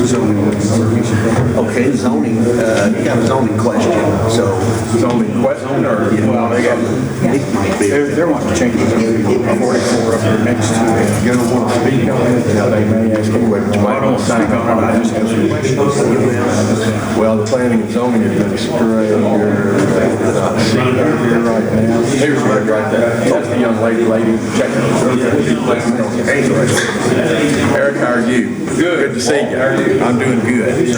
Okay, zoning, you got a zoning question, so. Zoning question, or, well, they got, they're wanting to change it to 44 up there next to it. You don't want to speak on it, they may ask you, well, I don't sign on it, I just have some questions. Well, the planning and zoning administrator, here right now. Here's right there. That's the young lady checking. Eric, how are you? Good to see you. I'm doing good. You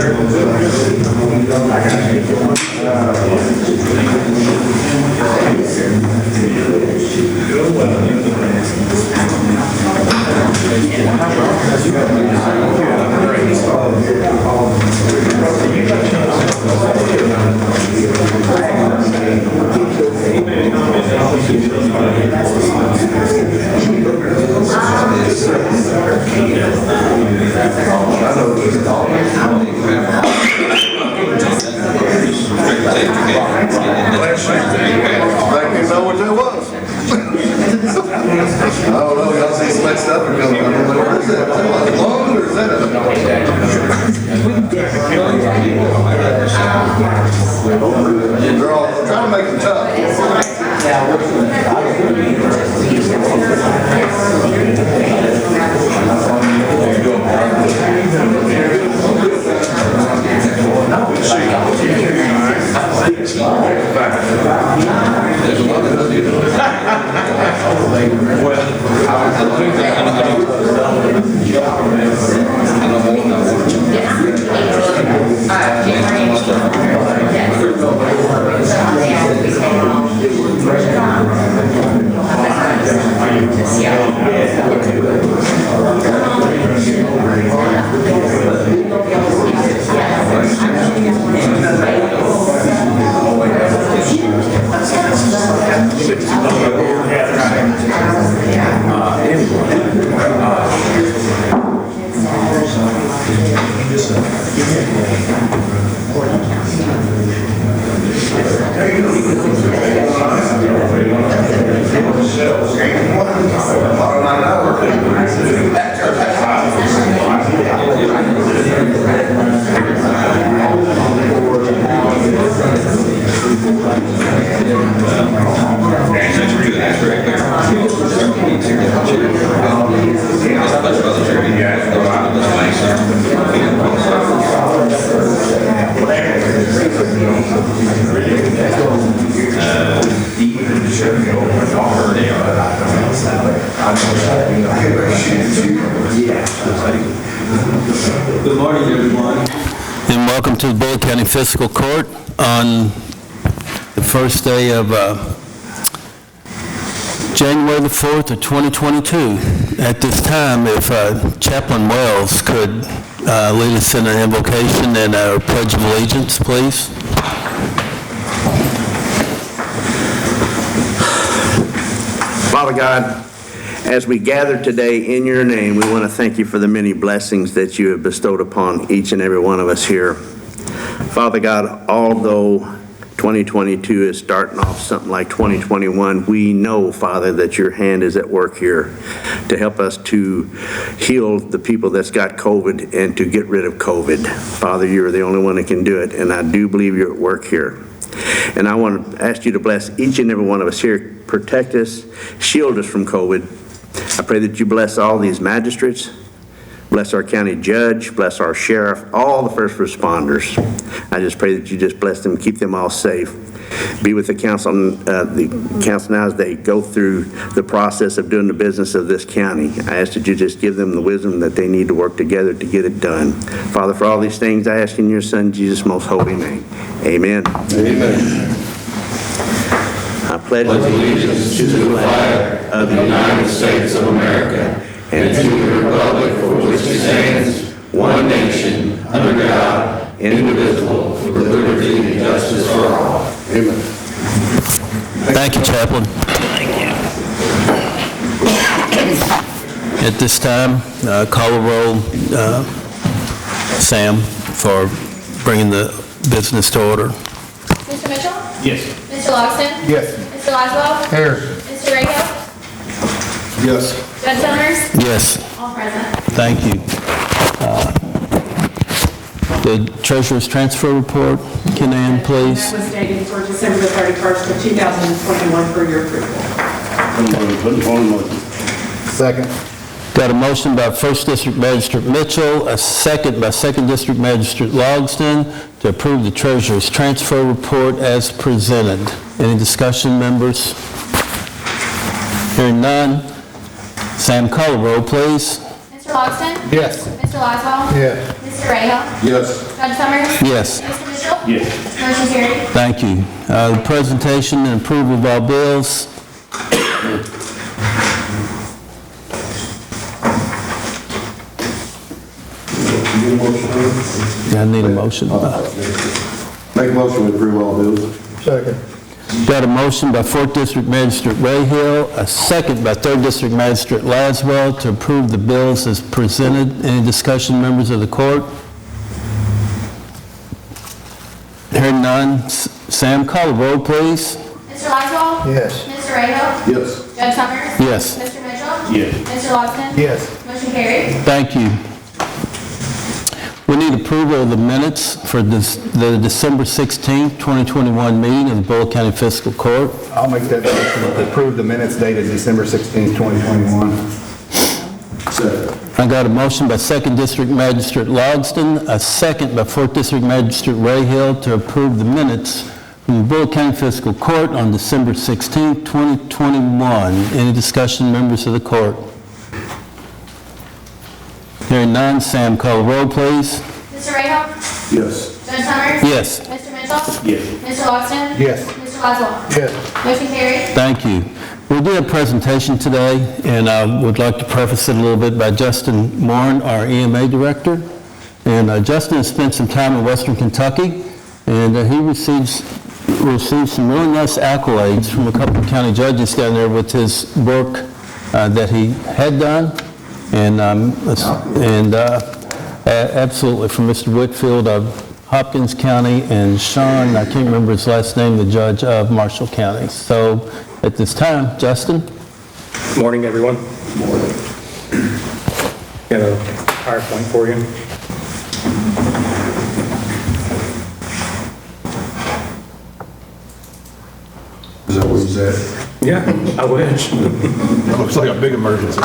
know what that was? I don't know, y'all see some stuff or what is that? Is that like long or is that they're all trying to make them tough. Good morning, everyone. And welcome to the Bullitt County Fiscal Court on the first day of January the 4th of 2022. At this time, if Chaplain Wells could lead us in an invocation and our Pledge of Allegiance, please. Father God, as we gather today in your name, we want to thank you for the many blessings that you have bestowed upon each and every one of us here. Father God, although 2022 is starting off something like 2021, we know, Father, that your hand is at work here to help us to heal the people that's got COVID and to get rid of COVID. Father, you're the only one that can do it, and I do believe you're at work here. And I want to ask you to bless each and every one of us here, protect us, shield us from COVID. I pray that you bless all these magistrates, bless our county judge, bless our sheriff, all the first responders. I just pray that you just bless them, keep them all safe. Be with the council now as they go through the process of doing the business of this county. I ask that you just give them the wisdom that they need to work together to get it done. Father, for all these things, I ask in your Son, Jesus' most holy name. Amen. Amen. I pledge allegiance to the flag of the United States of America and to the republic for which it stands, one nation, under God, indivisible, with liberty and justice for all. Amen. Thank you, Chaplain. At this time, call a roll, Sam, for bringing the business to order. Mr. Mitchell? Yes. Mr. Logston? Yes. Mr. Laswell? Here. Mr. Rego? Yes. Judge Summers? Yes. All present. Thank you. The treasurer's transfer report, Ken Ann, please. That was dated for December the 31st of 2021 for your approval. Second. Got a motion by 1st District Magistrate Mitchell, a second by 2nd District Magistrate Logsdon to approve the treasurer's transfer report as presented. Any discussion, members? Hearing none. Sam, call the roll, please. Mr. Logsdon? Yes. Mr. Laswell? Yes. Mr. Rahal? Yes. Judge Summers? Yes. Mr. Mitchell? Yes. Motion carried. Thank you. The presentation and approval of all bills. Yeah, I need a motion. Make a motion to approve all bills. Second. Got a motion by 4th District Magistrate Rahal, a second by 3rd District Magistrate Laswell to approve the bills as presented. Any discussion, members of the court? Hearing none. Sam, call the roll, please. Mr. Laswell? Yes. Mr. Rahal? Yes. Judge Summers? Yes. Mr. Mitchell? Yes. Mr. Logsdon? Yes. Motion carried. Thank you. We need approval of the minutes for the December 16th, 2021 meeting of the Bullitt County Fiscal Court. I'll make that motion to approve the minutes dated December 16th, 2021. Second. I got a motion by 2nd District Magistrate Logsdon, a second by 4th District Magistrate Rahal to approve the minutes from the Bullitt County Fiscal Court on December 16th, 2021. Any discussion, members of the court? Hearing none. Sam, call the roll, please. Mr. Rahal? Yes. Judge Summers? Yes. Mr. Mitchell? Yes. Mr. Logsdon? Yes. Mr. Laswell? Yes. Motion carried. Thank you. We'll do a presentation today, and I would like to preface it a little bit by Justin Morin, our EMA Director. And Justin has spent some time in Western Kentucky, and he received some really nice accolades from a couple of county judges down there with his work that he had done. And absolutely from Mr. Whitfield of Hopkins County and Sean, I can't remember his last name, the judge of Marshall County. So at this time, Justin. Morning, everyone. Got a PowerPoint for you. Is that what you said? Yeah, I wish. That looks like a big emergency.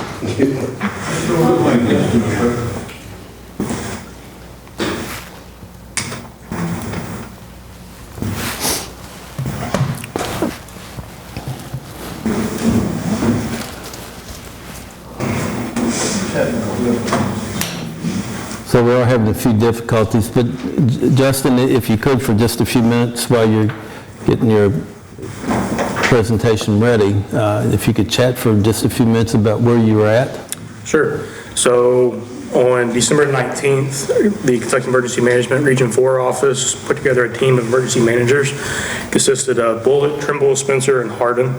So we are having a few difficulties, but Justin, if you could for just a few minutes while you're getting your presentation ready, if you could chat for just a few minutes about where you were at. Sure. So on December 19th, the Kentucky Emergency Management Region 4 office put together a team of emergency managers, consisted of Bullitt, Trimble, Spencer, and Hardin.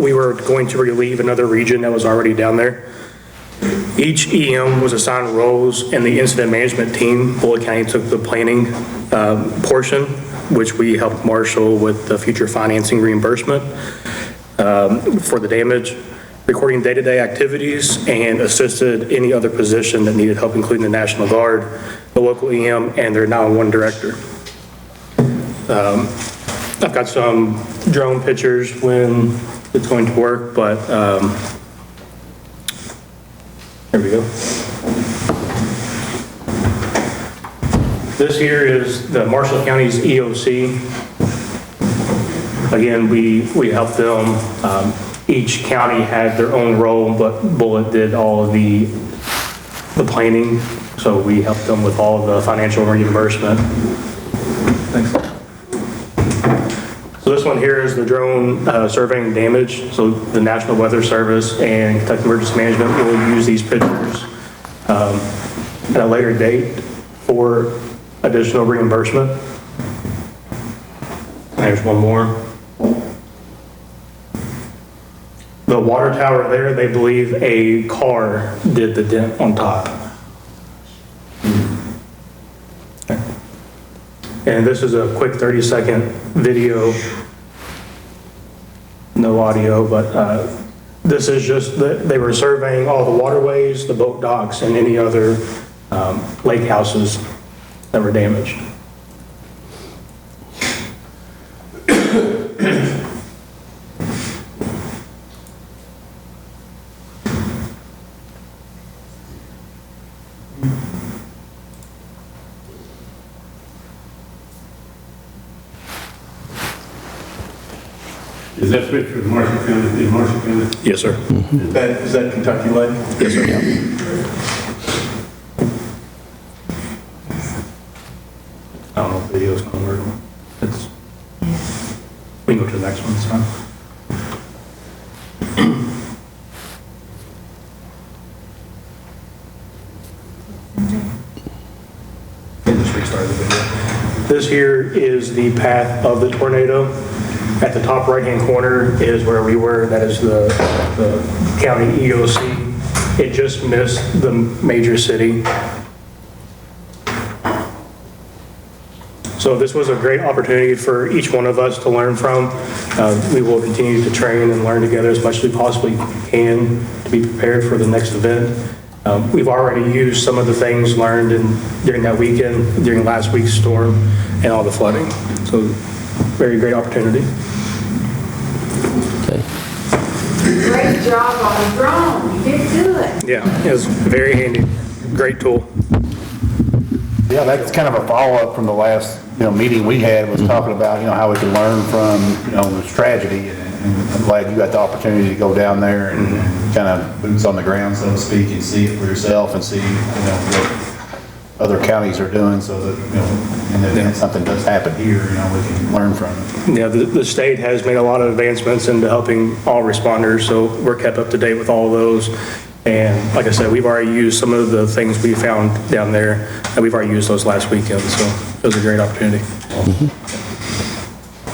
We were going to relieve another region that was already down there. Each EM was assigned roles, and the incident management team, Bullitt County, took the planning portion, which we helped marshal with the future financing reimbursement for the damage, recording day-to-day activities, and assisted any other position that needed help, including the National Guard, the local EM, and their 911 director. I've got some drone pictures when it's going to work, but there we go. This here is the Marshall County's EOC. Again, we helped them. Each county had their own role, but Bullitt did all of the planning, so we helped them with all of the financial reimbursement. Thanks. So this one here is the drone surveying damage. So the National Weather Service and Kentucky Emergency Management will use these pictures at a later date for additional reimbursement. There's one more. The water tower there, they believe a car did the dent on top. And this is a quick 30-second video, no audio, but this is just, they were surveying all the waterways, the boat docks, and any other lake houses that were damaged. Is that picture of Marshall County, in Marshall County? Yes, sir. Is that Kentucky Lake? Yes, sir. I don't know if the video's gonna work. It's, we can go to the next one, it's fine. Just restart the video. This here is the path of the tornado. At the top right-hand corner is where we were. That is the county EOC. It just missed the major city. So this was a great opportunity for each one of us to learn from. We will continue to train and learn together as much as we possibly can to be prepared for the next event. We've already used some of the things learned during that weekend, during last week's storm and all the flooding. So very great opportunity. Okay. Great job on the drone. You did good. Yeah, it was very handy. Great tool. Yeah, that's kind of a follow-up from the last, meeting we had, was talking about, how we can learn from, this tragedy. And I'm glad you got the opportunity to go down there and kind of boots on the ground, so to speak, and see it for yourself and see, what other counties are doing, so that, in the event something does happen here, we can learn from it. Yeah, the state has made a lot of advancements into helping all responders, so we're kept up to date with all of those. And like I said, we've already used some of the things we found down there, and we've already used those last weekend, so it was a great opportunity.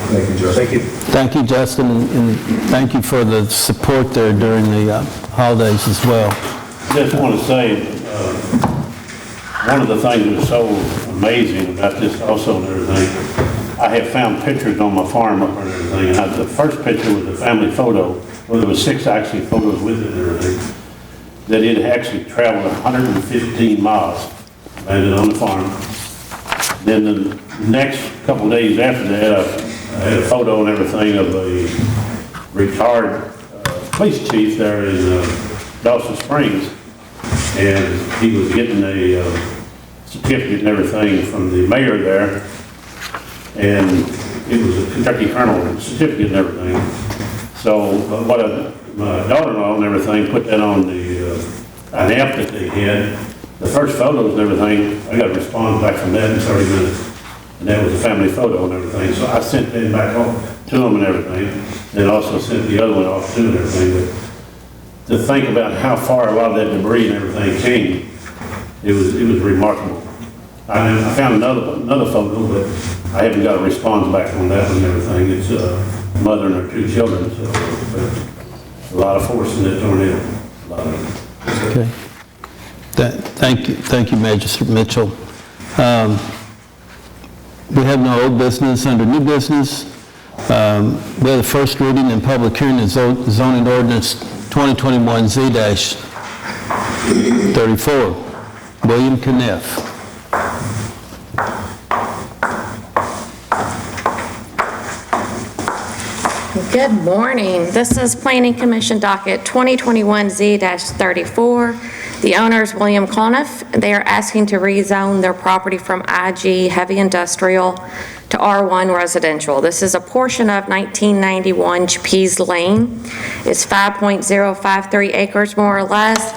Thank you, Justin. Thank you. Thank you, Justin, and thank you for the support there during the holidays as well. Just want to say, one of the things that's so amazing about this also and everything, I have found pictures on my farm up and everything, and the first picture was a family photo, where there was 6 actually photos with it and everything, that it actually traveled 115 miles, landed on the farm. Then the next couple of days after that, I had a photo and everything of a retired police chief there in Dawson Springs, and he was getting a certificate and everything from the mayor there, and it was a Kentucky Colonel certificate and everything. So my daughter-in-law and everything put that on an app that they had. The first photos and everything, I got a response back from that in 30 minutes. And that was a family photo and everything. So I sent that back off to them and everything. And also sent the other one off too and everything. But to think about how far a lot of that debris and everything came, it was remarkable. I found another photo, but I haven't got a response back on that one and everything. It's a mother and her 2 children. So but a lot of force in that tornado. A lot of it. Okay. Thank you, Magistrate Mitchell. We have no old business. Under new business, we have the first reading and public hearing of zoning ordinance 2021 Z-34. William Kniff. Good morning. This is Planning Commission docket 2021 Z-34. The owner is William Coniff. They are asking to rezone their property from IG heavy industrial to R1 residential. This is a portion of 1991 Chappies Lane. It's 5.053 acres more or less,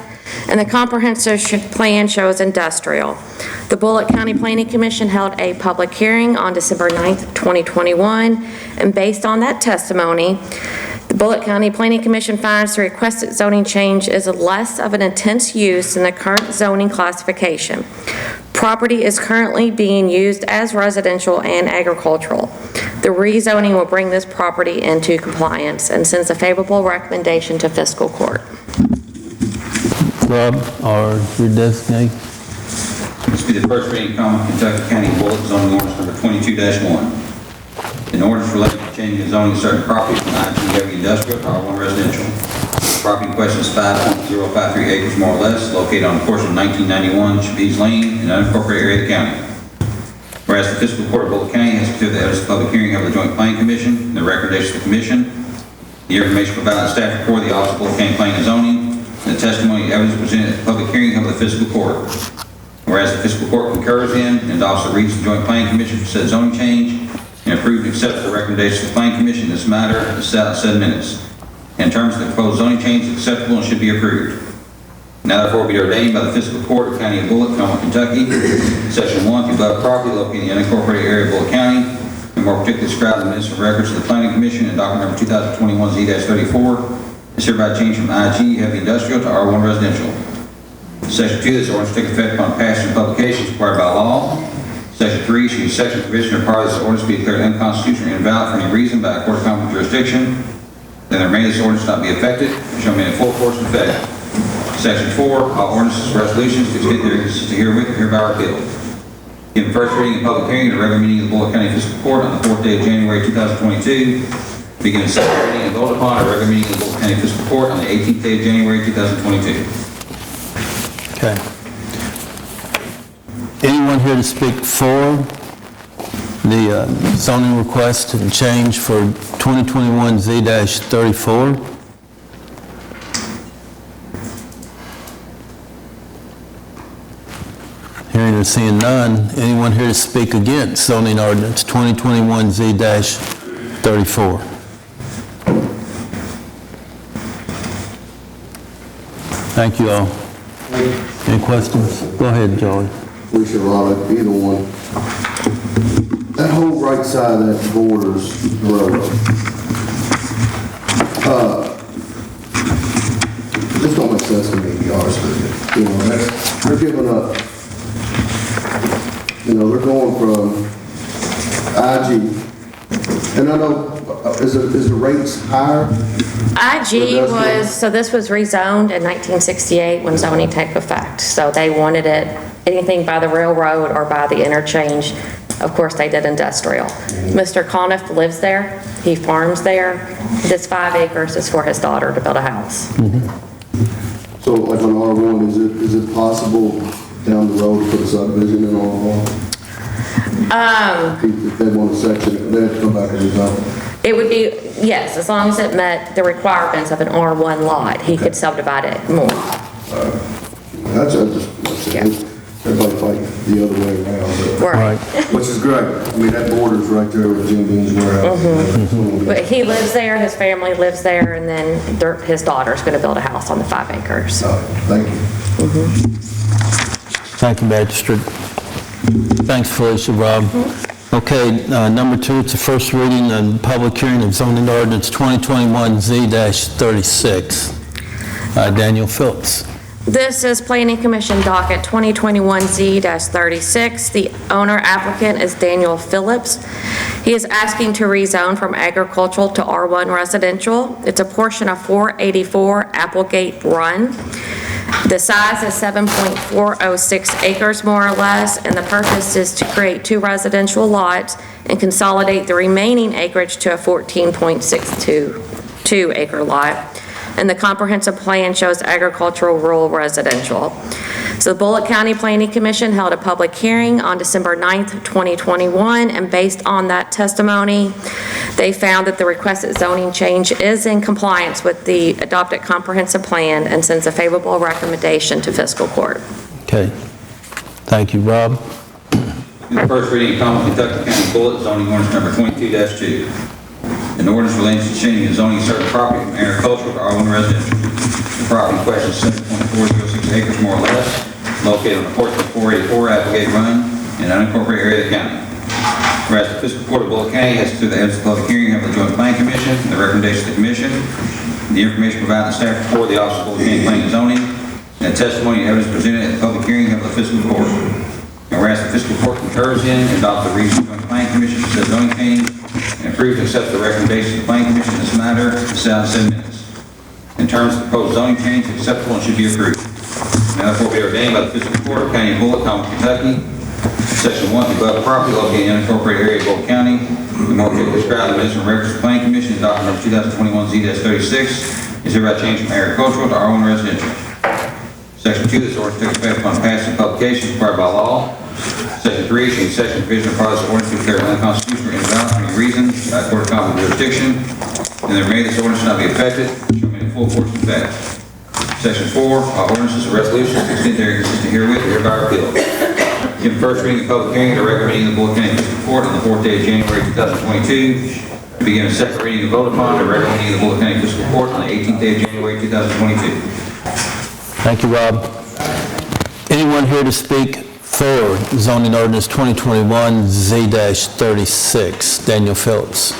and the comprehensive plan shows industrial. The Bullitt County Planning Commission held a public hearing on December 9th, 2021, and based on that testimony, the Bullitt County Planning Commission finds the requested zoning change is less of an intense use than the current zoning classification. Property is currently being used as residential and agricultural. The rezoning will bring this property into compliance and sends a favorable recommendation to Fiscal Court. Rob, or your designate? This will be the first reading of Kentucky County Bullitt zoning ordinance number 22-1. An ordinance related to changing the zoning of certain properties from IG heavy industrial to R1 residential. The property in question is 5.053 acres more or less, located on a portion of 1991 Chappies Lane in an unincorporated area of the county. Whereas the fiscal court of Bullitt County has considered the evidence of the public hearing of the Joint Planning Commission and the recommendation of the commission, the information provided in the staff report of the Office of Bullitt County Planning and Zoning, and the testimony and evidence presented at the public hearing of the fiscal court. Whereas the fiscal court concurs in and adopts the reasons of the Joint Planning Commission for said zoning change and approves and accepts the recommendations of the Planning Commission in this matter as set out in said minutes. In terms of the proposed zoning change is acceptable and should be approved. Now therefore be ordained by the fiscal court of the County of Bullitt, Commonwealth, Kentucky, Section 1, the above property located in the unincorporated area of Bullitt County, and more particularly described in the minutes of records of the Planning Commission and document number 2021Z-34, is hereby changed from IG heavy industrial to R1 residential. Section 2, this ordinance will take effect upon passage and publication as required by law. Section 3, should a section provision or part of this ordinance be declared unconstitutional or invalid for any reason by a court of competent jurisdiction, then the remainder of this ordinance not be effective and shall remain in full force and effect. Section 4, all ordinances and resolutions to extend their existence herewith are hereby repealed. Given first reading and public hearing at a regular meeting of the Bullitt County Fiscal Court on the 4th day of January 2022, beginning second reading and vote upon a regular meeting of the Bullitt County Fiscal Court on the 18th day of January 2022. Okay. Anyone here to speak for the zoning request and change for 2021 Z-34? Hearing or seeing none, anyone here to speak against zoning ordinance 2021 Z-34? Thank you all. Any questions? Go ahead, Joey. Alicia, Robert, either one. That whole right side of that borders the railroad. This don't make sense to me, to be honest with you. You know, they're giving up, you know, they're going from IG, and I know, is the rates higher? IG was, so this was rezoned in 1968 when zoning took effect. So they wanted it, anything by the railroad or by the interchange. Of course, they did industrial. Mr. Conniff lives there. He farms there. This 5 acres is for his daughter to build a house. So like on R1, is it possible down the road to put a subdivision in R1? If they want a section, they have to come back and rezone. It would be, yes, as long as it met the requirements of an R1 lot, he could subdivide it more. That's it. Everybody fighting the other way around. Right. Which is great. I mean, that border's right there with Jim Bean's warehouse. But he lives there, his family lives there, and then his daughter's going to build a house on the 5 acres. Thank you. Thank you, Magistrate. Thanks, Felicia, Rob. Okay, number 2, it's the first reading and public hearing of zoning ordinance 2021 Z-36. Daniel Phillips. This is Planning Commission docket 2021 Z-36. The owner applicant is Daniel Phillips. He is asking to rezone from agricultural to R1 residential. It's a portion of 484 Applegate Run. The size is 7.406 acres more or less, and the purpose is to create 2 residential lots and consolidate the remaining acreage to a 14.62 acre lot. And the comprehensive plan shows agricultural, rural, residential. So the Bullitt County Planning Commission held a public hearing on December 9th, 2021, and based on that testimony, they found that the requested zoning change is in compliance with the adopted comprehensive plan and sends a favorable recommendation to fiscal court. Okay. Thank you, Rob. In the first reading of Common Kentucky County Bullitt zoning ordinance number 22-2. An ordinance relating to changing the zoning of certain property from agricultural to R1 residential. The property in question is 7.406 acres more or less, located on a portion of 484 Applegate Run in an unincorporated area of the county. Whereas the fiscal court of Bullitt County has through the evidence of public hearing of the Joint Planning Commission and the recommendation of the commission, the information provided in the staff report of the Office of Bullitt County Planning and Zoning, and the testimony and evidence presented at the public hearing of the fiscal court. And whereas the fiscal court concurs in and adopts the reasons of the Joint Planning Commission for said zoning change, and approves and accepts the recommendations of the Planning Commission in this matter, as set out in 7 minutes. In terms of the proposed zoning change, it's acceptable and should be approved. Now therefore be ordained by the fiscal court of County of Bullitt, Commonwealth, Kentucky, Section 1, the above property located in the unincorporated area of Bullitt County, the more particularly described in the minutes and records of the Planning Commission, document number 2021 Z-36, is hereby changed from agricultural to R1 residential. Section 2, this ordinance takes effect upon passing publication required by law. Section 3, issuing section provision of part of this ordinance to declare unconstitutional or invalid for any reason, court of common jurisdiction, and that may this ordinance not be effective, shall remain in full force and effect. Section 4, all ordinances or resolutions to the extent they are consistent herewith are hereby repealed. Give first reading of public hearing at a regular meeting of the Bullitt County Fiscal Court on the 4th day of January 2022. To begin a second reading and vote upon at a regular meeting of the Bullitt County Fiscal Court on the 18th day of January 2022. Thank you, Rob. Anyone here to speak for zoning ordinance 2021 Z-36? Daniel Phillips.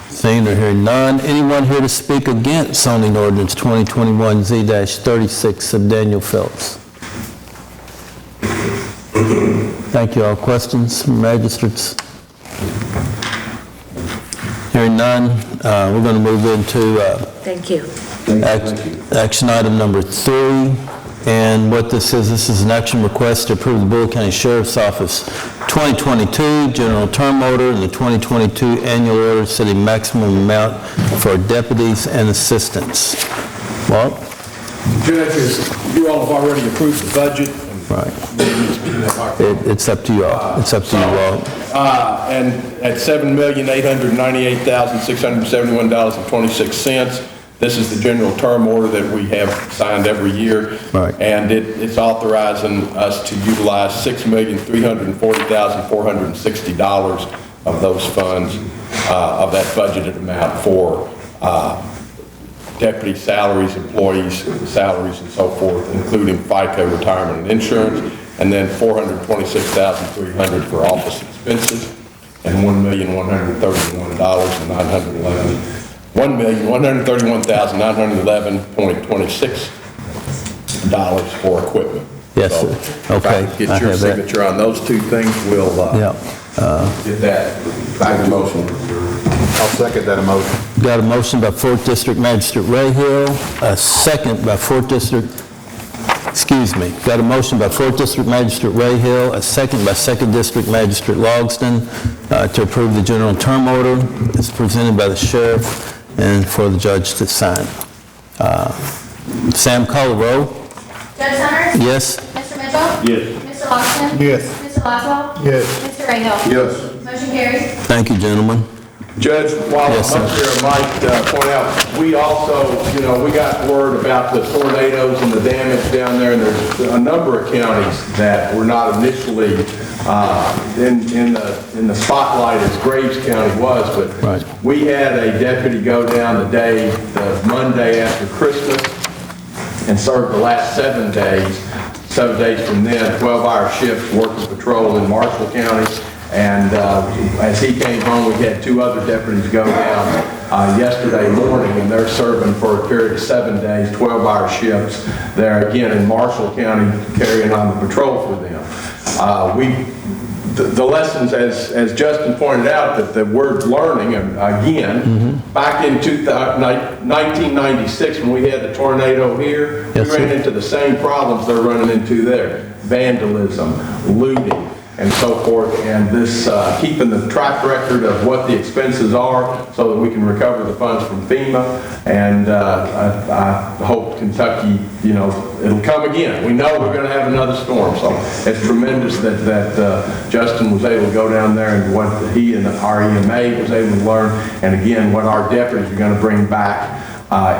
Seeing or hearing none. Anyone here to speak against zoning ordinance 2021 Z-36 of Daniel Phillips? Thank you. All questions from magistrates? Hearing none, we're going to move into Thank you. action item number 3. And what this is an action request to approve the Bullitt County Sheriff's Office 2022 general term order and the 2022 annual order setting maximum amount for deputies and assistants. Walt? Judges, you all have already approved the budget. Right. It's up to you all. It's up to you all. And at $7,898,671.26, this is the general term order that we have signed every year. Right. And it's authorizing us to utilize $6,340,460 of those funds, of that budgeted amount for deputy salaries, employees' salaries, and so forth, including FICA, retirement and insurance, and then $426,300 for office expenses, and $1,131,911.26 for equipment. Yes, So sir. if I Okay, get I your have that. signature on those two things, we'll Yeah. get that back in motion. I'll second that motion. Got a motion by 4th District Magistrate Rayhill, a second by 4th District, got a motion by 4th District Magistrate Rayhill, a second by 2nd District Magistrate Logsdon to approve the general term order. It's presented by the sheriff and for the judge to sign. Sam, call the roll. Judge Summers? Yes? Mr. Mitchell? Yes. Mr. Longston? Yes. Mr. Laswell? Yes. Mr. Rahal? Yes. Motion carries. Thank you, gentlemen. Judge, while I'm Yes, up sir. here, I might point out, we also, we got word about the tornadoes and the damage down there, and there's a number of counties that were not initially in the spotlight as Graves County was, but Right. we had a deputy go down the Monday after Christmas, and served the last 7 days from then, 12-hour shifts working patrol in Marshall County. And as he came home, we had 2 other deputies go down yesterday morning, and they're serving for a period of 7 days, 12-hour shifts there again in Marshall County, carrying on the patrol for them. The lessons, as Justin pointed out, that we're learning again. Back in 1996, when we had the tornado here, Yes, we ran sir. into the same problems they're running into there: vandalism, looting, and so forth, and this keeping the track record of what the expenses are so that we can recover the funds from FEMA. And I hope Kentucky, it'll come again. We know we're going to have another storm, so it's tremendous that Justin was able to go down there and what he and our EMA was able to learn, and again, what our deputies are going to bring back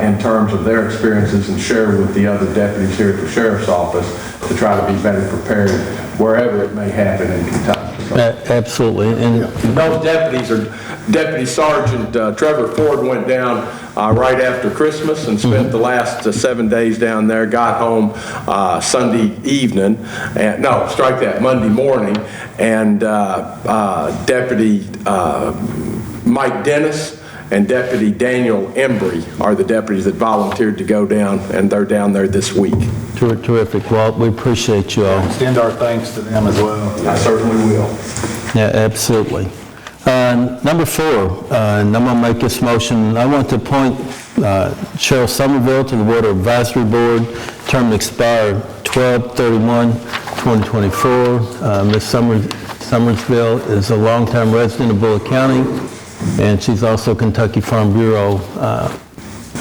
in terms of their experiences and share with the other deputies here at the Sheriff's Office to try to be better prepared wherever it may happen in Kentucky. So, Absolutely. And those deputies are, Deputy Sergeant Trevor Ford went down right after Christmas and spent the last 7 days down there, got home Sunday evening, Monday morning, and Deputy Mike Dennis and Deputy Daniel Embry are the deputies that volunteered to go down, and they're down there this week. terrific, Walt. We appreciate you all. Extend our thanks to them as well. I certainly will. Yeah, absolutely. Number 4, and I'm going to make this motion. I want to appoint Cheryl Somerville to the Water Advisory Board, term to expire 12/31/2024. Ms. Somersville is a longtime resident of Bullitt County, and she's also Kentucky Farm Bureau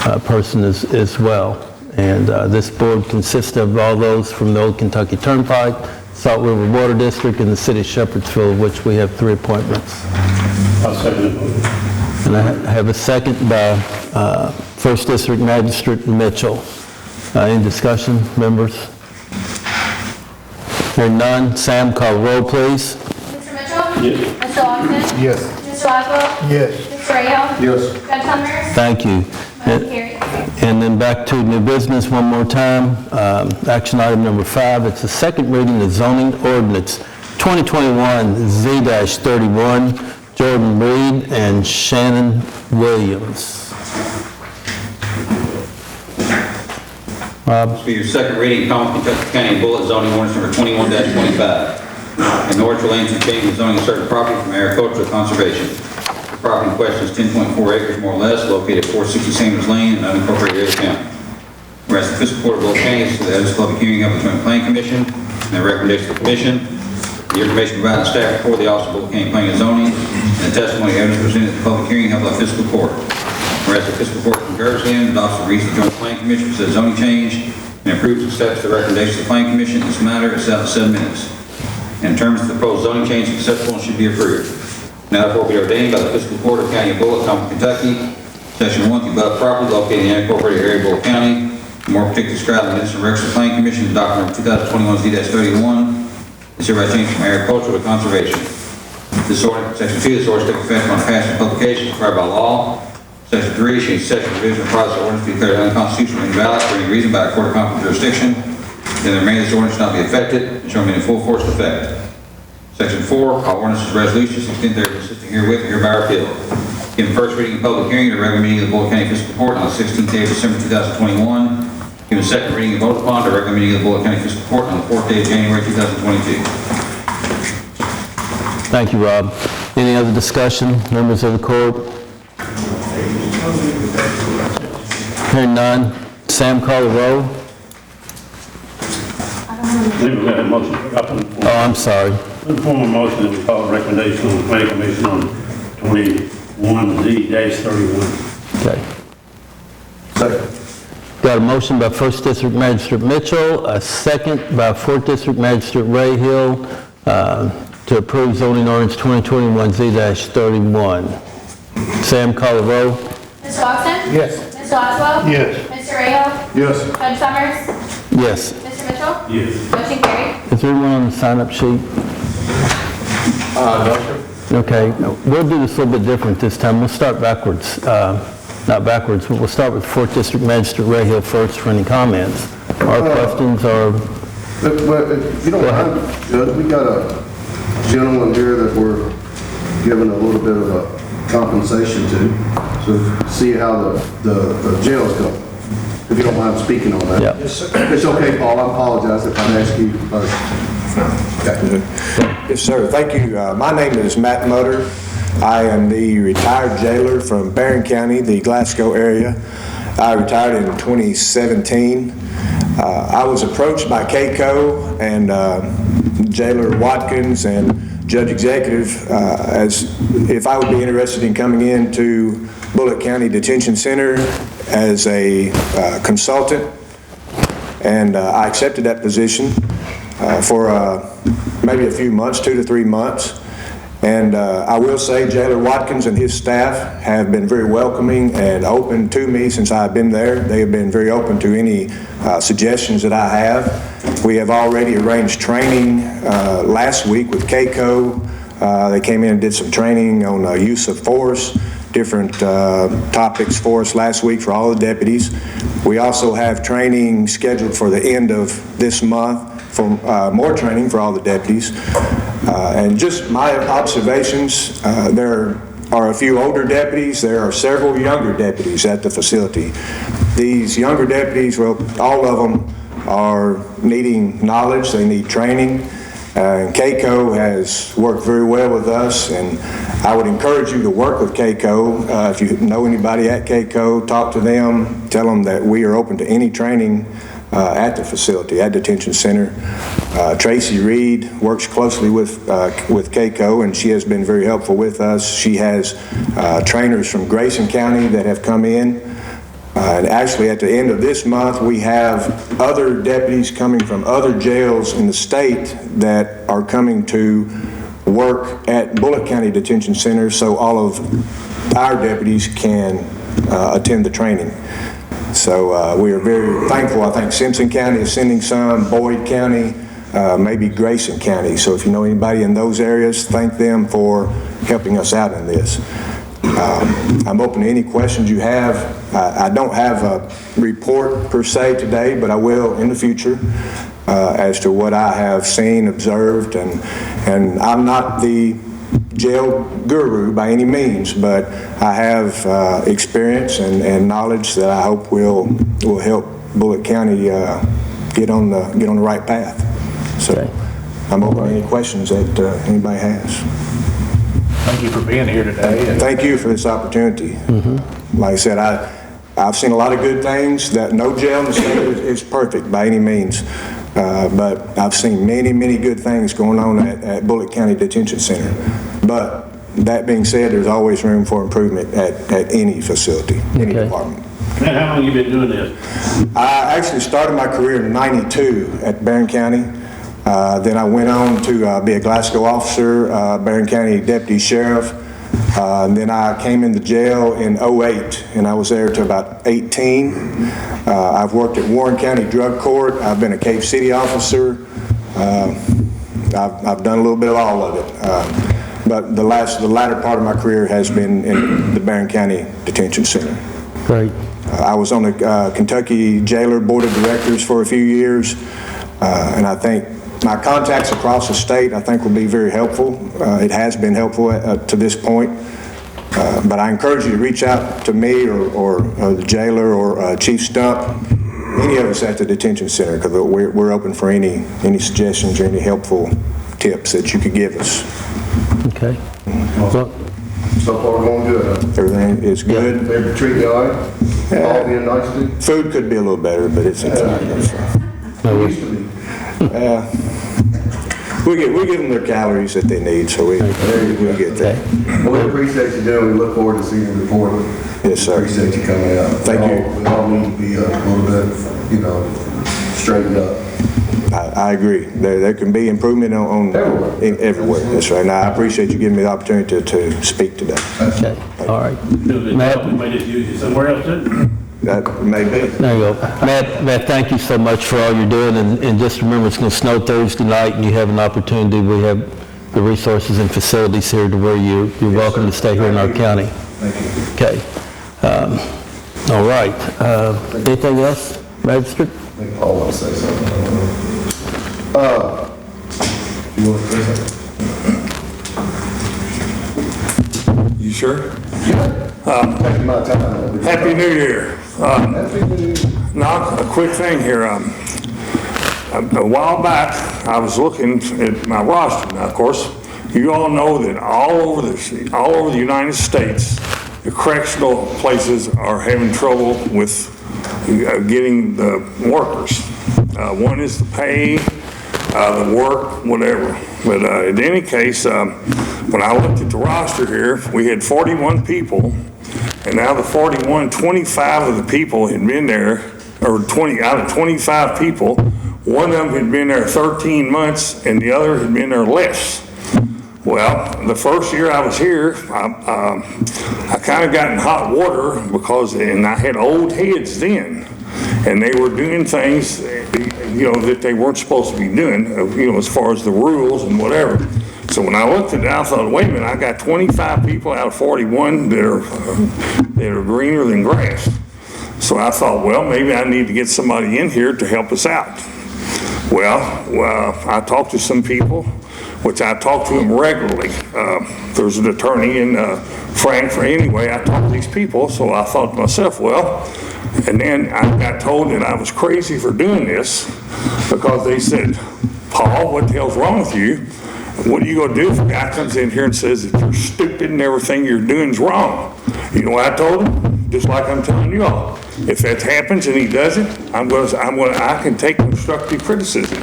person as well. And this board consists of all those from the Old Kentucky Turnpike, Salt River Water District, and the City of Shepherdsville, of which we have 3 appointments. I'll second it. And I have a second by 1st District Magistrate Mitchell. Any discussion, members? Hearing none, Sam, call the roll, please. Mr. Mitchell? Yes. Mr. Lawson? Yes. Mr. Oswald? Yes. Mr. Rahal? Yes. Judge Summers? Thank you. Motion carries. And then back to new business one more time. Action item number 5, it's the second reading of zoning ordinance 2021 Z-31, Jordan Reed and Shannon Williams. This will be your second reading, common Kentucky County Bullitt zoning ordinance number 21-25. An ordinance relating to change the zoning of certain property from agricultural to conservation. The property in question is 10.4 acres more or less, located at 460 Sanders Lane in unincorporated area of the county. Whereas the fiscal court of Bullitt County has held this public hearing of the Joint Planning Commission and the recommendation of the commission. The information provided in the staff report, the Office of Bullitt County Planning and Zoning, and the testimony evidence presented at the public hearing held by the fiscal court. Whereas the fiscal court concurs in, adopts the reasons the Joint Planning Commission for said zoning change, and approves and accepts the recommendations of the Planning Commission in this matter is set in 7 minutes. In terms of the proposed zoning change is acceptable and should be approved. Now therefore be ordained by the fiscal court of the County of Bullitt, Common Kentucky, Section 1, the above property located in the unincorporated area of Bullitt County, more particularly described in the minutes and records of the Planning Commission, document 2021 Z-31, is hereby changed from agricultural to conservation. This ordinance, Section 2, this ordinance takes effect upon passing publication required by law. Section 3, change section provision of process ordinance to be declared unconstitutional and invalid for any reason by a court of competent jurisdiction. Then the remainder of this ordinance shall not be affected and shall remain in full force and effect. Section 4, all ordinances, resolutions, extend their consisting herewith and hereby repealed. Given first reading and public hearing at a regular meeting of the Bullitt County Fiscal Court on the 16th day of December 2021. Given second reading and vote upon at a regular meeting of the Bullitt County Fiscal Court on the 4th day of January 2022. Thank you, Rob. Any other discussion, members of the court? Hearing none, Sam, call the roll. We've got a motion. Oh, I'm sorry. In the form of motion that we call the recommendation of the Planning Commission on 21Z-31. Okay. Second. Got a motion by 1st District Magistrate Mitchell, a second by 4th District Magistrate Rayhill to approve zoning ordinance 2021 Z-31. Sam, call the roll. Mr. Lawson? Yes. Mr. Oswald? Yes. Mr. Rahal? Yes. Judge Summers? Yes. Mr. Mitchell? Yes. Motion carries. Is there anyone on the sign-up sheet? No, sir. Okay, we'll do this a little bit different this time. We'll start backwards. Not backwards, but we'll start with 4th District Magistrate Rayhill first for any comments or questions or... But if you don't mind, Judge, we got a gentleman here that we're giving a little bit of a compensation to, so see how the jails go. If you don't mind speaking on that. Yeah. It's okay, Paul, I apologize if I ask you first. Okay. Yes, sir. Thank you. My name is Matt Mutter. I am the retired jailer from Barron County, the Glasgow area. I retired in 2017. I was approached by KCO and Jailer Watkins and Judge Executive as if I would be interested in coming into Bullitt County Detention Center as a consultant, and I accepted that position for maybe a few months, 2 to 3 months. And I will say Jailer Watkins and his staff have been very welcoming and open to me since I've been there. They have been very open to any suggestions that I have. We have already arranged training last week with KCO. They came in and did some training on use of force, different topics for us last week for all the deputies. We also have training scheduled for the end of this month for more training for all the deputies. And just my observations, there are a few older deputies, there are several younger deputies at the facility. These younger deputies, well, all of them are needing knowledge, they need training. KCO has worked very well with us, and I would encourage you to work with KCO. If you know anybody at KCO, talk to them, tell them that we are open to any training at the facility, at Detention Center. Tracy Reed works closely with KCO, and she has been very helpful with us. She has trainers from Grayson County that have come in And actually, at the end of this month, we have other deputies coming from other jails in the state that are coming to work at Bullitt County Detention Center, so all of our deputies can attend the training. So we are very thankful. I think Simpson County is sending some, Boyd County, maybe Grayson County. So if you know anybody in those areas, thank them for helping us out in this. I'm open to any questions you have. I don't have a report per se today, but I will in the future as to what I have seen, observed, and I'm not the jail guru by any means, but I have experience and knowledge that I hope will help Bullitt County get on the right path. So I'm open to any questions that anybody has. Thank you for being here today. Thank you for this opportunity. Like I said, I've seen a lot of good things. That no jail in the state is perfect by any means, but I've seen many, many good things going on at Bullitt County Detention Center. But that being said, there's always room for improvement at any facility, any department. And how long have you been doing this? I actually started my career in '92 at Barron County. Then I went on to be a Glasgow officer, Barron County Deputy Sheriff. And then I came into jail in '08, and I was there till about 18. I've worked at Warren County Drug Court. I've been a Cave City officer. I've done a little bit of all of it. But the latter part of my career has been in the Barron County Detention Center. Great. I was on the Kentucky Jailer Board of Directors for a few years, and I think my contacts across the state, I think, will be very helpful. It has been helpful to this point. But I encourage you to reach out to me or the jailer or Chief Stump, any of us at the detention center, because we're open for any suggestions or any helpful tips that you could give us. Okay. Well, So far, going good. Everything is good. They treat you all right? All being nice to you? Food could be a little better, but it's inside. Used to be. We give them their calories that they need, so we get that. Well, we appreciate you doing. We look forward to seeing the report. Yes, sir. Appreciate you coming out. Thank you. We all need to be a little bit, straightened up. I agree. There can be improvement on everywhere. That's right. Now, I appreciate you giving me the opportunity to speak today. okay, all right. Matt, we may just use you somewhere else too. That may be. There you go. Matt, thank you so much for all you're doing, and just remember, it's going to snow Thursday night, and you have an opportunity. We have the resources and facilities here to where you're welcome to stay here in our county. Thank you. Okay. All right. Anything else, Magistrate? I think Paul wants to say something. You want to say something? You sure? Taking my time. Happy New Year. Happy New Year. Now, a quick thing here. A while back, I was looking at my roster. Now, of course, you all know that all over the United States, the correctional places are having trouble with getting the workers. One is the pay, the work, whatever. But in any case, when I looked at the roster here, we had 41 people, and now the 41, 25 of the people had been there, or 20 out of 25 people, one of them had been there 13 months, and the other had been there less. Well, the first year I was here, I kind of got in hot water because, and I had old heads then, and they were doing things, that they weren't supposed to be doing, as far as the rules and whatever. So when I looked at it, I thought, wait a minute, I got 25 people out of 41 that are greener than grass. So I thought, well, maybe I need to get somebody in here to help us out. Well, I talked to some people, which I talk to them regularly. There's an attorney in Frankfurt. Anyway, I talked to these people, so I thought to myself, well, and then I got told that I was crazy for doing this because they said, Paul, what the hell's wrong with you? What are you going to do if a guy comes in here and says that you're stupid and everything you're doing is wrong? You know what I told him? Just like I'm telling you all. If that happens and he doesn't, I can take constructive criticism.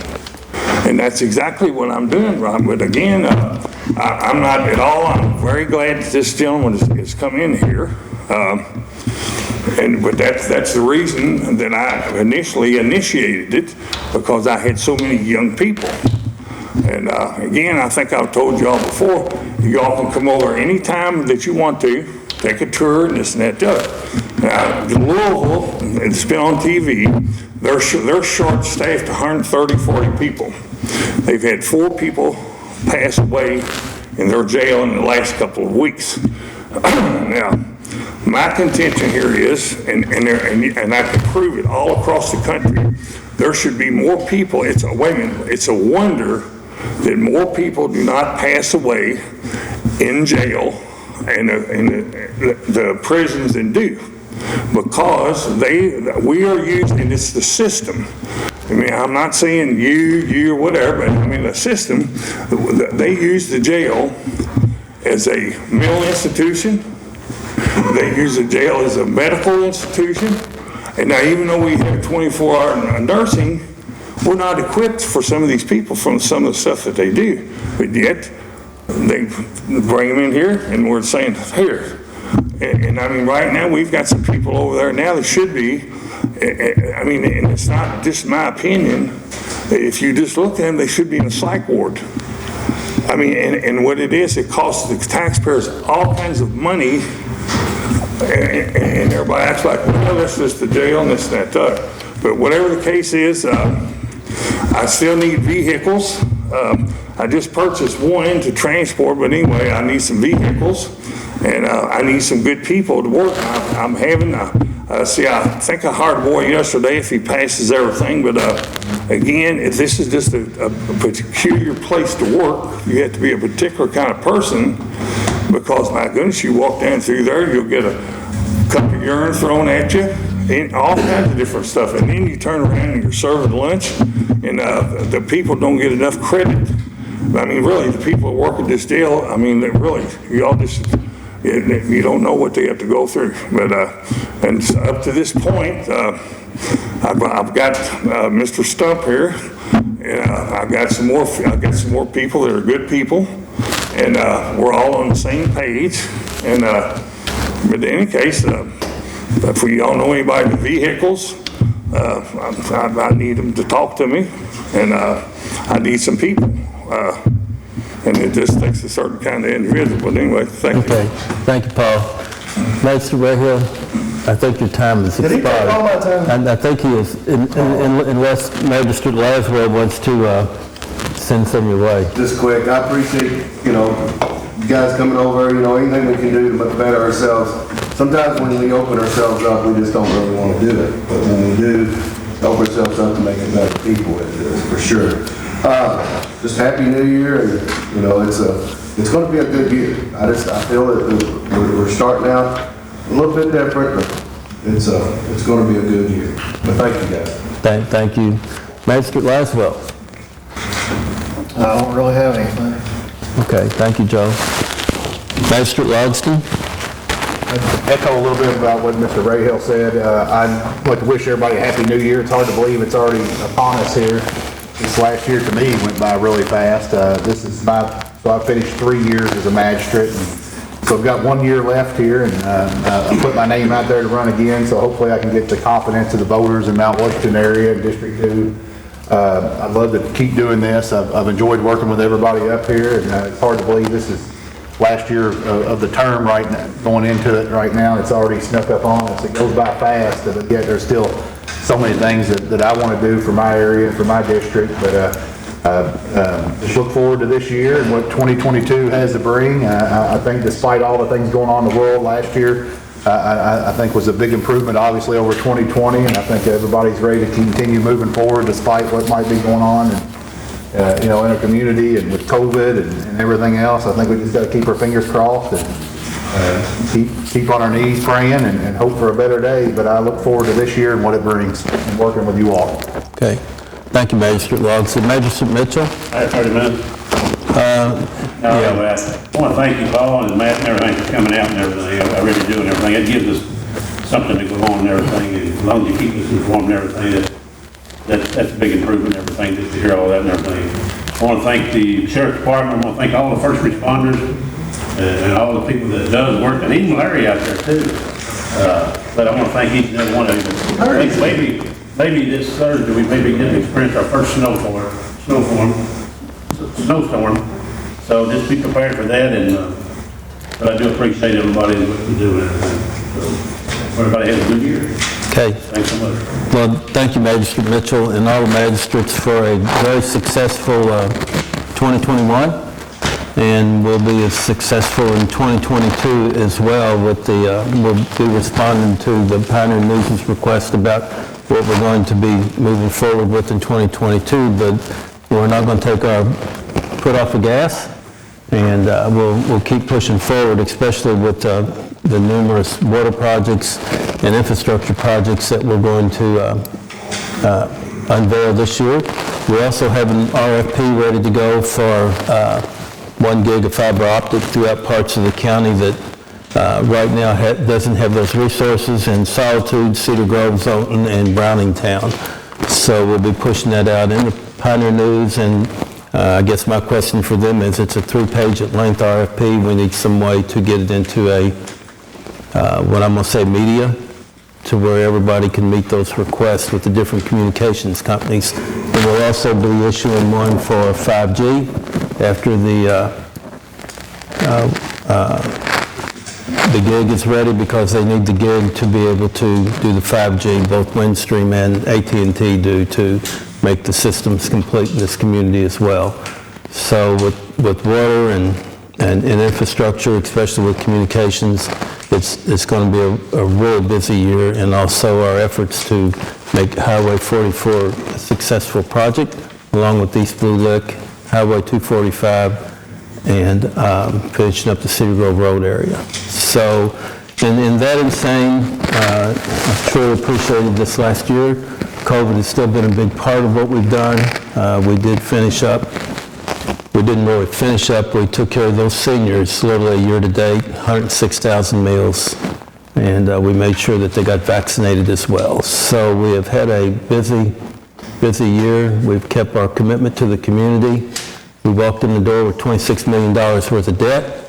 And that's exactly what I'm doing, Rob. But again, I'm not at all. I'm very glad that this gentleman has come in here. But that's the reason that I initially initiated it, because I had so many young people. And again, I think I've told y'all before, y'all can come over anytime that you want to, take a tour and this and that, the other. Now, Louisville, it's been on TV, they're short-staffed 130, 40 people. They've had 4 people pass away in their jail in the last couple of weeks. Now, my contention here is, and I can prove it all across the country, there should be more people. It's a wonder that more people do not pass away in jail and the prisons than do, because we are using, it's the system. I mean, I'm not saying you, whatever, but I mean the system, they use the jail as a mental institution. They use the jail as a medical institution. And now, even though we have 24-hour nursing, we're not equipped for some of these people from some of the stuff that they do. But yet, they bring them in here, and we're saying, here. And I mean, right now, we've got some people over there now that should be, I mean, and it's not just my opinion, if you just look at them, they should be in a psych ward. I mean, and what it is, it costs the taxpayers all kinds of money, and everybody acts like, well, that's just the jail and this and that. But whatever the case is, I still need vehicles. I just purchased one to transport, but anyway, I need some vehicles, and I need some good people to work. I'm having, see, I think I hired a boy yesterday if he passes everything, but again, if this is just a peculiar place to work, you have to be a particular kind of person, because my goodness, you walk down through there, you'll get a cup of urine thrown at you, and all kinds of different stuff, and then you turn around and you're serving lunch, and the people don't get enough credit. I mean, really, the people that work at this jail, I mean, they really, you don't know what they have to go through. But and up to this point, I've got Mr. Stump here, and I've got some more people that are good people, and we're all on the same page. And but in any case, if we all know anybody with vehicles, I need them to talk to me, and I need some people. And it just takes a certain kind of individual. But anyway, thank you. Okay, thank you, Paul. Magistrate Rahal, I think your time has expired. Did he take all my time? And I think he is, unless Magistrate Laswell wants to send some your way. Just quick, I appreciate, you guys coming over, anything we can do to better ourselves. Sometimes when we open ourselves up, we just don't really want to do it. But when we do open ourselves up to make it better people, it is for sure. Just Happy New Year, and it's going to be a good year. I feel that we're starting out a little bit different, but it's going to be a good year. But thank you guys. Thank you. Magistrate Laswell. I don't really have anything. Okay, thank you, Joe. Magistrate Logston. I'd echo a little bit about what Mr. Rahal said. I'd like to wish everybody a Happy New Year. It's hard to believe it's already upon us here. This last year to me went by really fast. So I finished 3 years as a magistrate, and so I've got 1 year left here, and I put my name out there to run again, so hopefully I can get the confidence of the voters in Mount Washington area and District 2. I'd love to keep doing this. I've enjoyed working with everybody up here, and it's hard to believe this is last year of the term right now, going into it right now. It's already snuck up on us. It goes by fast, but yet there's still so many things that I want to do for my area, for my district. But just look forward to this year and what 2022 has to bring. I think despite all the things going on in the world last year, I think was a big improvement, obviously, over 2020, and I think everybody's ready to continue moving forward despite what might be going on, and, in our community and with COVID and everything else. I think we just got to keep our fingers crossed and keep on our knees praying and hope for a better day. But I look forward to this year and what it brings and working with you all. Okay. Thank you, Magistrate Logston. Magistrate Mitchell. I have 30 minutes. Yeah. I want to thank you, Paul, and Matt, and everything for coming out and everything. I really do, and everything. It gives us something to go on and everything, and as long as you keep us informed and everything, that's a big improvement and everything, just to hear all that and everything. I want to thank the Sheriff's Department. I want to thank all the first responders and all the people that does work, and even Larry out there too. But I want to thank each and every one of you. Maybe this Thursday, we maybe get to experience our first snowstorm. So just be prepared for that, and but I do appreciate everybody and what you do and everything. So everybody has a good year. Okay. Thanks so much. Well, thank you, Magistrate Mitchell, and all the magistrates for a very successful 2021, and we'll be as successful in 2022 as well with the, we'll be responding to the Pioneer News' request about what we're going to be moving forward with in 2022, but we're not going to take our foot off the gas, and we'll keep pushing forward, especially with the numerous water projects and infrastructure projects that we're going to unveil this year. We also have an RFP ready to go for 1 gig of fiber optic throughout parts of the county that right now doesn't have those resources in Solitude, Cedar Grove, Zolton, and Browningtown. So we'll be pushing that out in the Pioneer News, and I guess my question for them is, it's a 3-page at length RFP. We need some way to get it into a, what I'm going to say, media, to where everybody can meet those requests with the different communications companies. And we'll also be issuing one for 5G after the gig is ready, because they need the gig to be able to do the 5G, both Windstream and AT&T do, to make the systems complete in this community as well. So with water and infrastructure, especially with communications, it's going to be a really busy year, and also our efforts to make Highway 44 a successful project, along with East Blue Lick, Highway 245, and finishing up the Cedar Grove Road area. So in that insane, I truly appreciated this last year. COVID has still been a big part of what we've done. We did finish up. We didn't really finish up. We took care of those seniors literally year to date, 106,000 meals, and we made sure that they got vaccinated as well. So we have had a busy year. We've kept our commitment to the community. We walked in the door with $26 million worth of debt,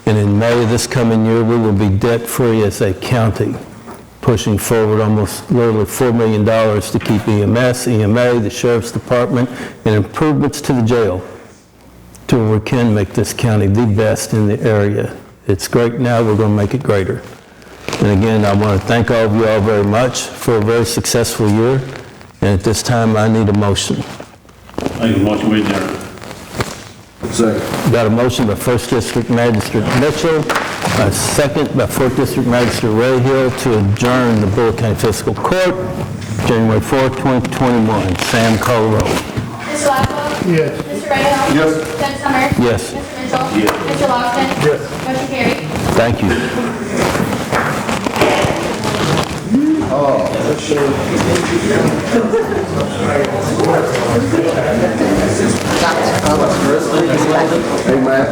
and in May of this coming year, we will be debt-free as a county, pushing forward almost literally $4 million to keep EMS, EMA, the Sheriff's Department, and improvements to the jail, to where we can make this county the best in the area. It's great now, we're going to make it greater. And again, I want to thank all of you all very much for a very successful year, and at this time, I need a motion. Thank you. Motion we adjourn. Second. Got a motion by 1st District Magistrate Mitchell, a second by 4th District Magistrate Rayhill to adjourn the Bullitt County Fiscal Court, January 4th, 2021. Sam, call the roll. Mr. Laszlo? Yes. Mr. Rayhill? Yes. Judge Summers? Yes. Mr. Mitchell? Yes. Mr. Logston? Yes. Motion carried. Thank you. Hey, Matt.